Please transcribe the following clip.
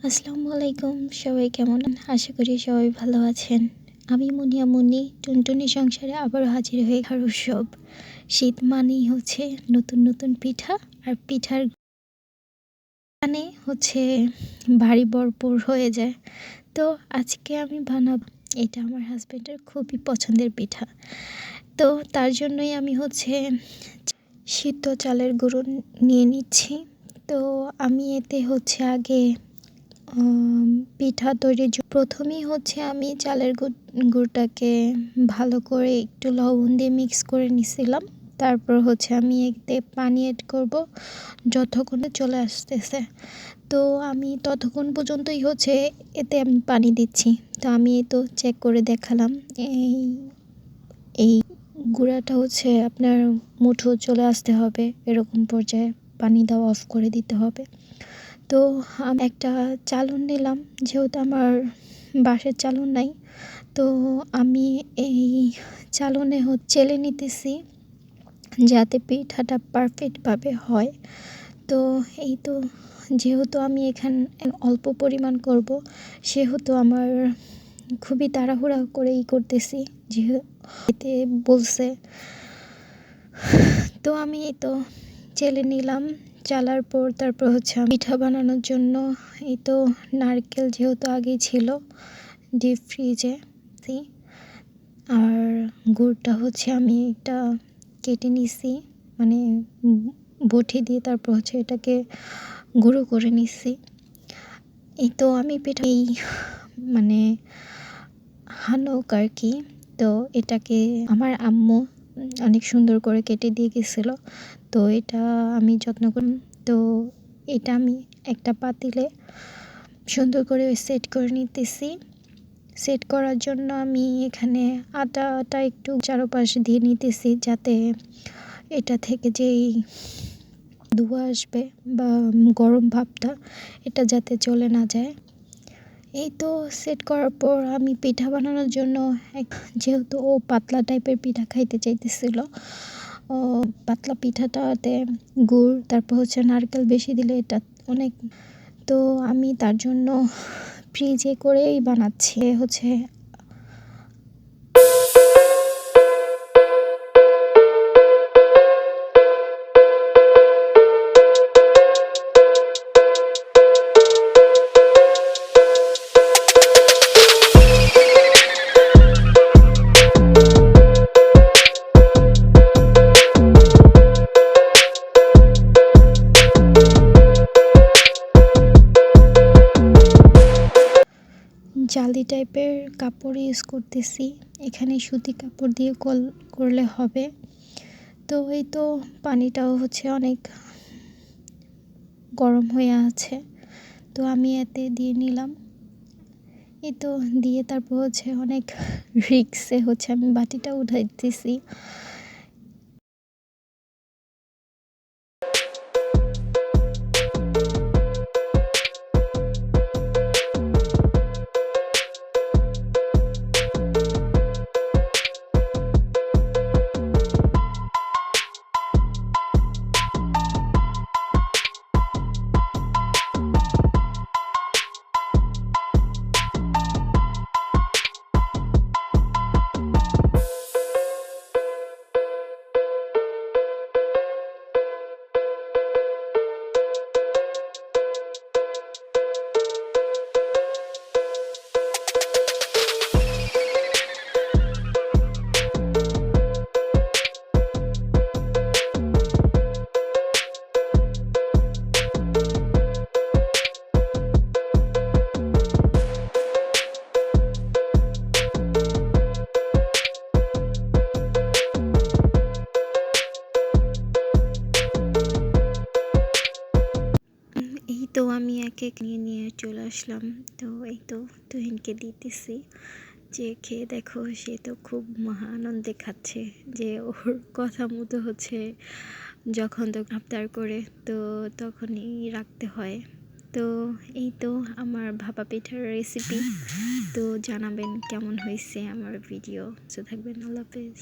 আসসালামু আলাইকুম, সবাই কেমন আশা করি সবাই ভালো আছেন। আমি মুনিয়া মুন্নি টুনটুনি সংসারে আবারও হাজির হয়ে খাওয়ার উৎসব। শীত মানেই হচ্ছে নতুন নতুন পিঠা, আর পিঠার মানে হচ্ছে ভারী ভরপুর হয়ে যায়। তো আজকে আমি বানাবো, এটা আমার হাজব্যান্ডের খুবই পছন্দের পিঠা। তো তার জন্যই আমি হচ্ছে সিদ্ধ চালের গুঁড়ো নিয়ে নিচ্ছি। তো আমি এতে হচ্ছে আগে পিঠা তৈরির প্রথমেই হচ্ছে আমি চালের গুড়টাকে ভালো করে একটু লবণ দিয়ে মিক্স করে নিছিলাম। তারপর হচ্ছে আমি এতে পানি অ্যাড করব যতক্ষণে চলে আসতেছে। তো আমি ততক্ষণ পর্যন্তই হচ্ছে এতে আমি পানি দিচ্ছি। তো আমি তো চেক করে দেখালাম, এই এই গুঁড়াটা হচ্ছে আপনার মুঠো চলে আসতে হবে, এরকম পর্যায়ে পানি দেওয়া অফ করে দিতে হবে। তো আমি একটা চালন নিলাম, যেহেতু আমার বাঁশের চালন নাই। তো আমি এই চালনে চেলে নিতেছি যাতে পিঠাটা পারফেক্টভাবে হয়। তো এই তো, যেহেতু আমি এখানে অল্প পরিমাণ করব, সেহেতু আমার খুবই তাড়াহুড়া করেই করতেছি, যেহেতু বলছে। তো আমি এই তো চেলে নিলাম। চালার পর তারপর হচ্ছে পিঠা বানানোর জন্য এই তো নারকেল যেহেতু আগেই ছিল ডিপ ফ্রিজে, আর গুড়টা হচ্ছে আমি এটা কেটে নিছি, মানে বটি দিয়ে তারপর হচ্ছে এটাকে গুঁড়ো করে নিছি। এই তো আমি পিঠা মানে হানুক আর কি। তো এটাকে আমার আম্মু অনেক সুন্দর করে কেটে দিয়ে গেছিলো। তো এটা আমি যত্ন করি। তো এটা আমি একটা পাতিলে সুন্দর করে সেট করে নিতেছি। সেট করার জন্য আমি এখানে আটাটা একটু চারপাশে দিয়ে নিতেছি, যাতে এটা থেকে যেই ধোঁয়া আসবে বা গরম ভাবটা, এটা যাতে চলে না যায়। এই তো সেট করার পর আমি পিঠা বানানোর জন্য যেহেতু ও পাতলা টাইপের পিঠা খাইতে চাইতেছিল, ও পাতলা পিঠাটাতে গুড় তারপর হচ্ছে নারকেল বেশি দিলে এটা অনেক। তো আমি তার জন্য ফ্রিজে করেই বানাচ্ছি হচ্ছে। জালি টাইপের কাপড় ইউজ করতেছি, এখানে সুতি কাপড় দিয়ে করলে হবে। তো এই তো পানিটাও হচ্ছে অনেক গরম হয়ে আছে, তো আমি এতে দিয়ে নিলাম। এই তো দিয়ে তারপর হচ্ছে অনেক রিক্সে হচ্ছে আমি বাটিটা উঠাইতেছি। এই তো আমি এক এক নিয়ে চলে আসলাম। তো এই তো তুহিনকে দিতেছি, যে খেয়ে দেখো। সে তো খুব মহা আনন্দে খাচ্ছে, যে ওর কথা মতো হচ্ছে যখন তখন আবদার করে, তো তখনই রাখতে হয়। তো এই তো আমার ভাপা পিঠার রেসিপি। তো জানাবেন কেমন হয়েছে আমার ভিডিও। থাকবেন, আল্লাহ হাফেজ।